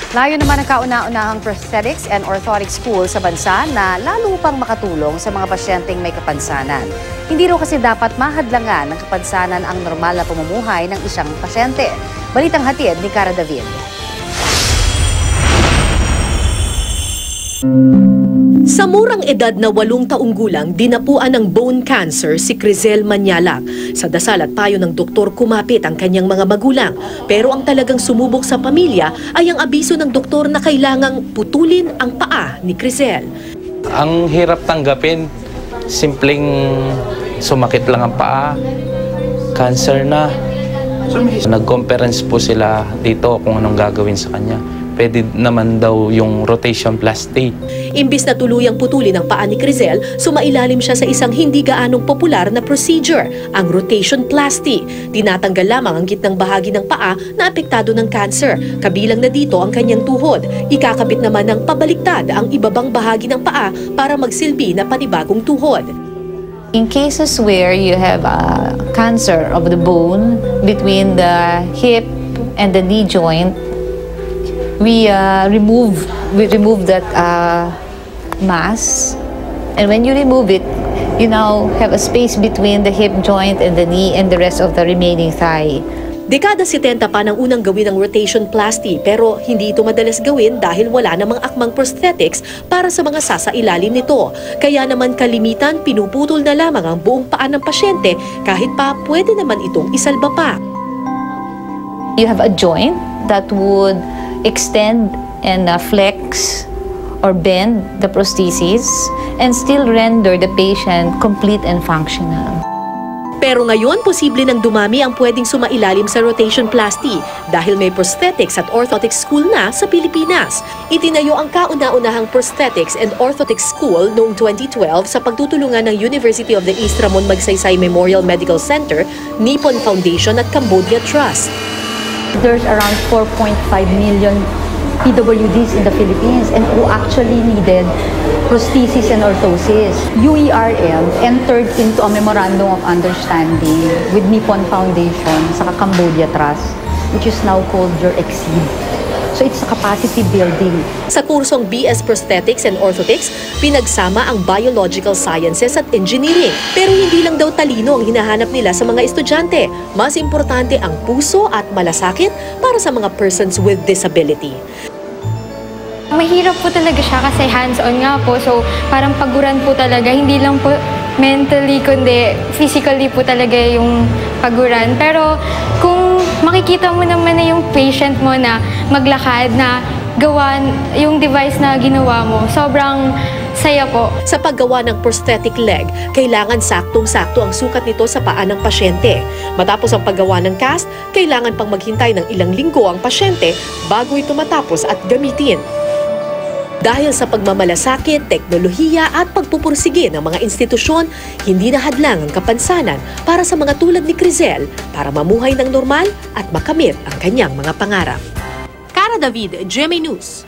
Layo naman ang kauna-unahang prosthetics and orthotic school sa bansa na lalo pang makatulong sa mga pasyenteng may kapansanan. Hindi raw kasi dapat mahadlangan ng kapansanan ang normal na pamumuhay ng isang pasyente. Balitang hatid ni Cara David. Sa murang edad na 8 taong gulang, dinapuan ng bone cancer si Crizel Manyalak. Sa dasal at payo ng doktor, kumapit ang kanyang mga magulang. Pero ang talagang sumubok sa pamilya ay ang abiso ng doktor na kailangang putulin ang paa ni Crizel. Ang hirap tanggapin, simpleng sumakit lang ang paa, cancer na. Nag-conference po sila dito kung anong gagawin sa kanya. Pwede naman daw yung rotation plasty. Imbis na tuluyang putulin ang paa ni Crizel, sumailalim siya sa isang hindi gaanong popular na procedure, ang rotation plasty. Tinatanggal lamang ang gitnang bahagi ng paa na apektado ng cancer. Kabilang na dito ang kanyang tuhod. Ikakabit naman ng pabaliktad ang ibabang bahagi ng paa para magsilbi na panibagong tuhod. In cases where you have cancer of the bone between the hip and the knee joint, we remove that mass, and when you remove it, you now have a space between the hip joint and the knee and the rest of the remaining thigh. Dekada 70 pa nang unang gawin ang rotation plasty, pero hindi ito madalas gawin dahil wala namang akmang prosthetics para sa mga sasailalim nito. Kaya naman kalimitan, pinuputol na lamang ang buong paa ng pasyente kahit pa pwede naman itong isalba pa. You have a joint that would extend and flex or bend the prosthesis and still render the patient complete and functional. Pero ngayon, posible nang dumami ang pwedeng sumailalim sa rotation plasty dahil may prosthetics at orthotic school na sa Pilipinas. Itinayo ang kauna-unahang prosthetics and orthotic school noong 2012 sa pagtutulungan ng University of the East Ramon Magsaysay Memorial Medical Center, Nippon Foundation at Cambodia Trust. There's around 4.5 million PWDs in the Philippines and who actually needed prosthesis and orthosis. UERL entered into a memorandum of understanding with Nippon Foundation sa Cambodia Trust, which is now called EXCEED. So it's a capacity building. Sa kursong BS Prosthetics and Orthotics, pinagsama ang Biological Sciences at Engineering. Pero hindi lang daw talino ang hinahanap nila sa mga estudyante. Mas importante ang puso at malasakit para sa mga persons with disability. Mahirap po talaga siya kasi hands-on nga po. So parang paguran po talaga. Hindi lang po mentally kundi physically po talaga yung paguran. Pero kung makikita mo naman na yung patient mo na maglakad, na gawa yung device na ginawa mo, sobrang saya po. Sa paggawa ng prosthetic leg, kailangan saktong-sakto ang sukat nito sa paa ng pasyente. Matapos ang paggawa ng cast, kailangan pang maghintay ng ilang linggo ang pasyente bago ito matapos at gamitin. Dahil sa pagmamalasakit, teknolohiya at pagpupursige ng mga institusyon, hindi na hadlang ang kapansanan para sa mga tulad ni Crizel para mamuhay ng normal at makamit ang kanyang mga pangarap. Cara David, GMA News.